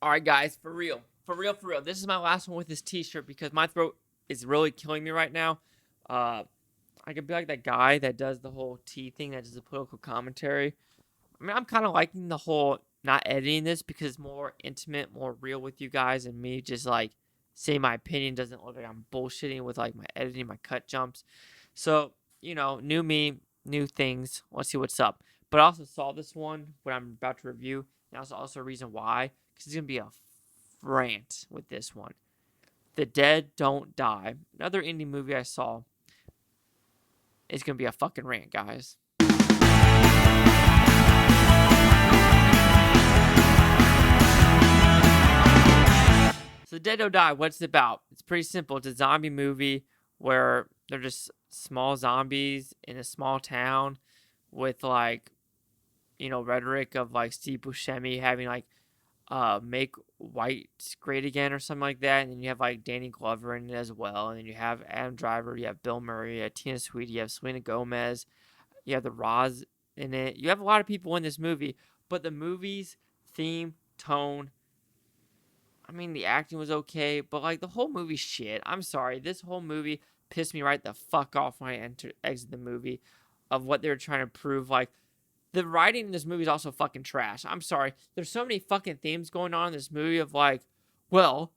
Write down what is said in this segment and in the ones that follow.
All right, guys, for real. For real, for real. This is my last one with this t-shirt because my throat is really killing me right now. Uh, I could be like that guy that does the whole tea thing, that does the political commentary. I mean, I'm kind of liking the whole not editing this because it's more intimate, more real with you guys, and me just like saying my opinion doesn't look like I'm bullshitting with like my editing, my cut jumps. So, new me, new things. Let's see what's up. But I also saw this one, what I'm about to review, and also a reason why, because it's gonna be a rant with this one. The Dead Don't Die. Another indie movie I saw. It's gonna be a fucking rant, guys. So The Dead Don't Die, what's it about? It's pretty simple. It's a zombie movie where they're just small zombies in a small town with like, rhetoric of like Steve Buscemi having like make white great again or something like that. And then you have like Danny Glover in it as well. And then you have Adam Driver, you have Bill Murray, you have Tina Sweetie, you have Selena Gomez, you have the Roz in it. You have a lot of people in this movie, but the movie's theme, tone, I mean, the acting was okay, but like the whole movie shit. I'm sorry, this whole movie pissed me right the fuck off when I exit the movie of what they were trying to prove. Like the writing in this movie is also fucking trash. I'm sorry. There's so many fucking themes going on in this movie of like, well,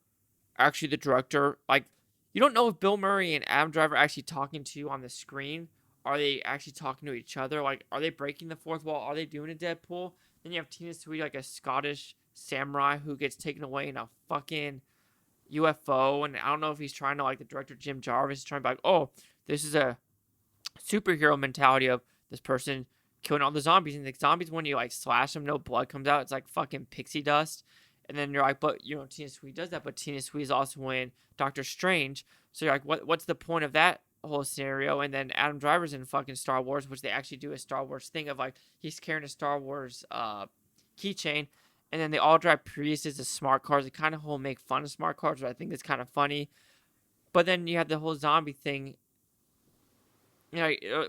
actually the director, like, you don't know if Bill Murray and Adam Driver are actually talking to you on the screen. Are they actually talking to each other? Like, are they breaking the fourth wall? Are they doing a Deadpool? Then you have Tina Sweetie, like a Scottish samurai who gets taken away in a fucking UFO. And I don't know if he's trying to, like, the director Jim Jarvis is trying to be like, oh, this is a superhero mentality of this person killing all the zombies. And the zombies, when you like slash them, no blood comes out. It's like fucking pixie dust. And then you're like, but Tina Sweet does that. But Tina Sweet is also in Doctor Strange. So you're like, what's the point of that whole scenario? And then Adam Driver's in fucking Star Wars, which they actually do a Star Wars thing of like he's carrying a Star Wars keychain. And then they all drive Priuses as smart cars. They kind of whole make fun of smart cars, but I think it's kind of funny. But then you have the whole zombie thing,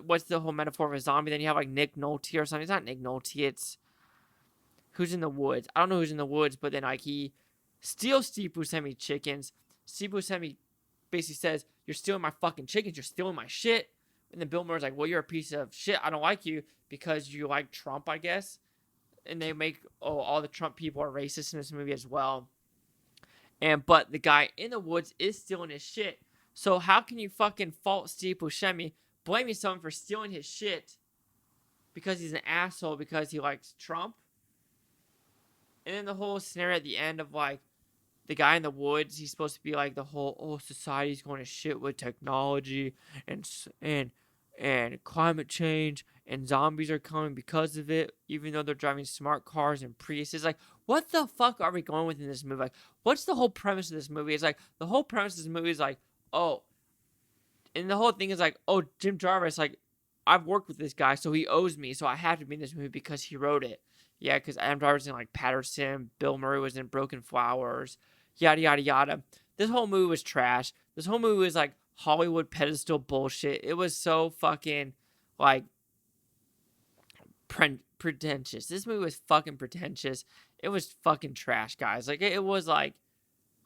what's the whole metaphor of a zombie? Then you have like Nick Nolte or something. It's not Nick Nolte. It's who's in the woods. I don't know who's in the woods, but then like he steals Steve Buscemi chickens. Steve Buscemi basically says, "You're stealing my fucking chickens. You're stealing my shit." And then Bill Murray's like, "Well, you're a piece of shit. I don't like you because you like Trump, I guess." And they make all the Trump people are racist in this movie as well. But the guy in the woods is stealing his shit. So how can you fucking fault Steve Buscemi, blaming someone for stealing his shit because he's an asshole because he likes Trump? And then the whole scenario at the end of like the guy in the woods, he's supposed to be like the whole society's going to shit with technology and climate change and zombies are coming because of it, even though they're driving smart cars and Priuses. Like, what the fuck are we going with in this movie? Like, what's the whole premise of this movie? It's like the whole premise of this movie is like, oh, and the whole thing is like, oh, Jim Jarvis, like, I've worked with this guy, so he owes me, so I have to be in this movie because he wrote it. Yeah, because Adam Driver's in like Patterson, Bill Murray was in Broken Flowers, yada yada yada. This whole movie was trash. This whole movie was like Hollywood pedestal bullshit. It was so fucking like pretentious. This movie was fucking pretentious. It was fucking trash, guys. Like it was like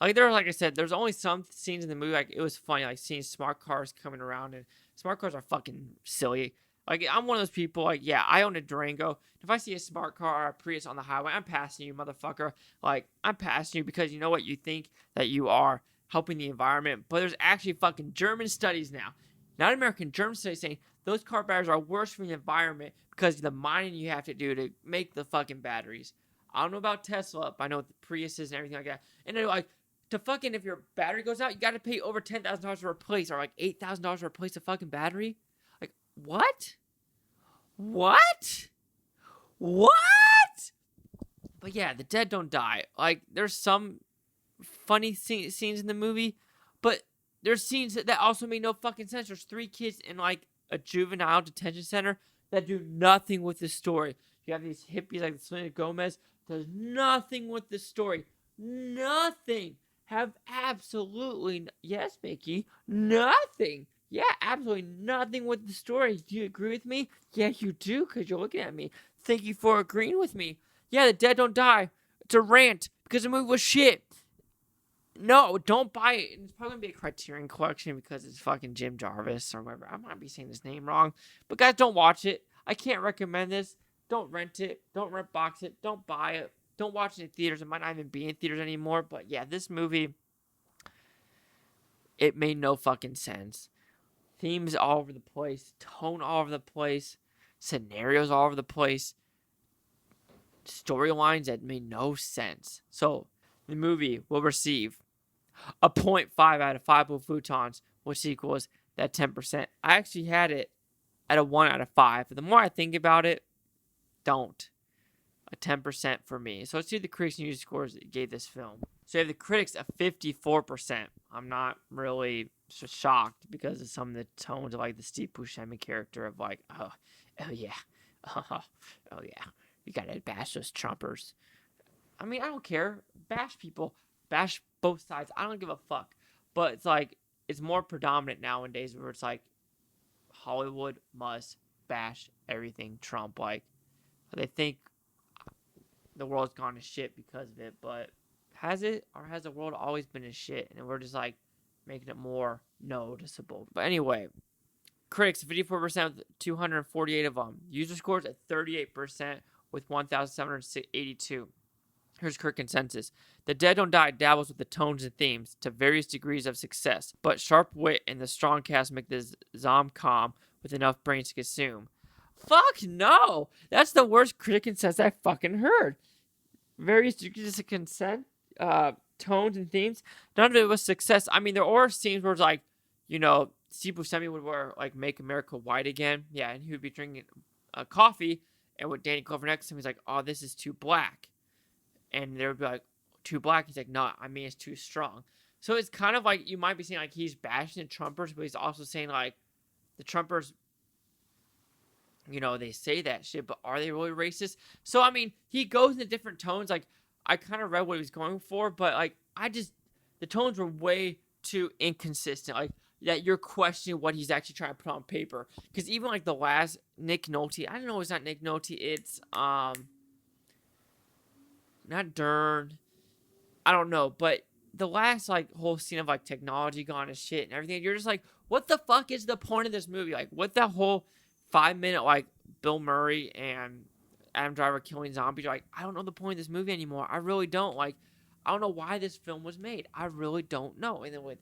there, like I said, there's only some scenes in the movie like it was funny, like seeing smart cars coming around, and smart cars are fucking silly. Like I'm one of those people. Like yeah, I own a Durango. If I see a smart car or a Prius on the highway, I'm passing you, motherfucker. Like I'm passing you because you know what, you think that you are helping the environment, but there's actually fucking German studies now, not American, German studies saying those car batteries are worse for the environment because of the mining you have to do to make the fucking batteries. I don't know about Tesla, but I know the Priuses and everything like that. And they're like, to fucking, if your battery goes out, you got to pay over $10,000 to replace, or like $8,000 to replace a fucking battery. Like what? What? What? But yeah, the dead don't die. Like there's some funny scenes in the movie, but there's scenes that also make no fucking sense. There's 3 kids in like a juvenile detention center that do nothing with the story. You have these hippies like Selena Gomez. There's nothing with the story. Nothing. Have absolutely, yes, Mickey, nothing. Yeah, absolutely nothing with the story. Do you agree with me? Yeah, you do, because you're looking at me. Thank you for agreeing with me. Yeah, the dead don't die. It's a rant because the movie was shit. No, don't buy it. It's probably going to be a Criterion Collection because it's fucking Jim Jarmusch or whatever. I might be saying his name wrong. But guys, don't watch it. I can't recommend this. Don't rent it. Don't rent box it. Don't buy it. Don't watch it in theaters. It might not even be in theaters anymore. But yeah, this movie, it made no fucking sense. Themes all over the place. Tone all over the place. Scenarios all over the place. Storylines that made no sense. So, the movie will receive a 0.5 out of 5 blue futons, which equals that 10%. I actually had it at a 1 out of 5. But the more I think about it, don't. A 10% for me. So let's see the critics' news scores that gave this film. So you have the critics at 54%. I'm not really shocked because of some of the tones of like the Steve Buscemi character of like, oh yeah, oh yeah, you gotta bash those Trumpers. I mean, I don't care. Bash people. Bash both sides. I don't give a fuck. But it's like, it's more predominant nowadays where it's like, Hollywood must bash everything Trump. Like, they think the world's gone to shit because of it. But has it? Or has the world always been a shit? And we're just like, making it more noticeable. But anyway, critics, 54% with 248 of them. User scores at 38% with 1,782. Here's critic consensus. The Dead Don't Die dabbles with the tones and themes to various degrees of success, but sharp wit and the strong cast make this zom-com with enough brains to consume. Fuck no! That's the worst critic consensus I fucking heard. Various degrees of consent, tones and themes. None of it was success. I mean, there are scenes where it's like, you know, Steve Buscemi would wear, like, Make America White Again. Yeah, and he would be drinking coffee, and with Danny Glover next to him, he's like, oh, this is too black. And they would be like, too black? He's like, no, I mean, it's too strong. So it's kind of like, you might be saying, like, he's bashing the Trumpers, but he's also saying, like, the Trumpers, you know, they say that shit, but are they really racist? So, I mean, he goes into different tones. Like, I kind of read what he was going for, but, like, the tones were way too inconsistent. Like, that you're questioning what he's actually trying to put on paper. Because even, like, the last Nick Nolte, I don't know, it's not Nick Nolte, it's, not Dern. I don't know, but the last, like, whole scene of, like, technology gone to shit and everything, you're just like, what the fuck is the point of this movie? Like, what the whole 5-minute, like, Bill Murray and Adam Driver killing zombies? You're like, I don't know the point of this movie anymore. I really don't. Like, I don't know why this film was made. I really don't know. And then with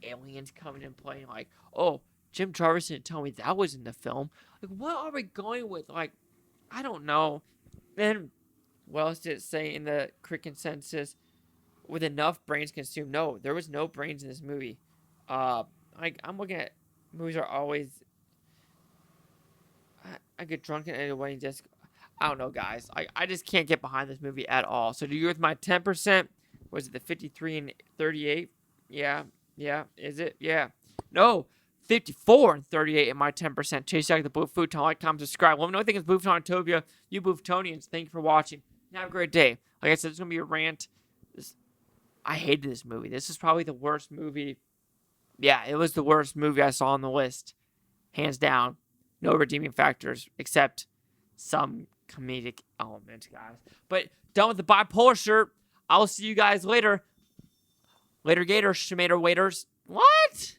aliens coming and playing, like, oh, Jim Jarmusch didn't tell me that was in the film. Like, what are we going with? Like, I don't know. Then, what else did it say in the critic consensus? With enough brains consumed. No, there was no brains in this movie. Like, I'm looking at movies are always. I get drunk at any wedding. Just, I don't know, guys. I just can't get behind this movie at all. So, do you agree with my 10%? Was it the 53 and 38? Yeah. Is it? Yeah. No. 54 and 38 in my 10%. Chase out the Blue Futon. Like, comment, subscribe. Let me know what you think of Blue Futon. You Blue Futonians. Thank you for watching. Have a great day. Like I said, it's going to be a rant. I hated this movie. This is probably the worst movie. Yeah, it was the worst movie I saw on the list. Hands down. No redeeming factors except some comedic elements, guys. But done with the bipolar shirt. I'll see you guys later. Later, Gators, tomato waiters. What?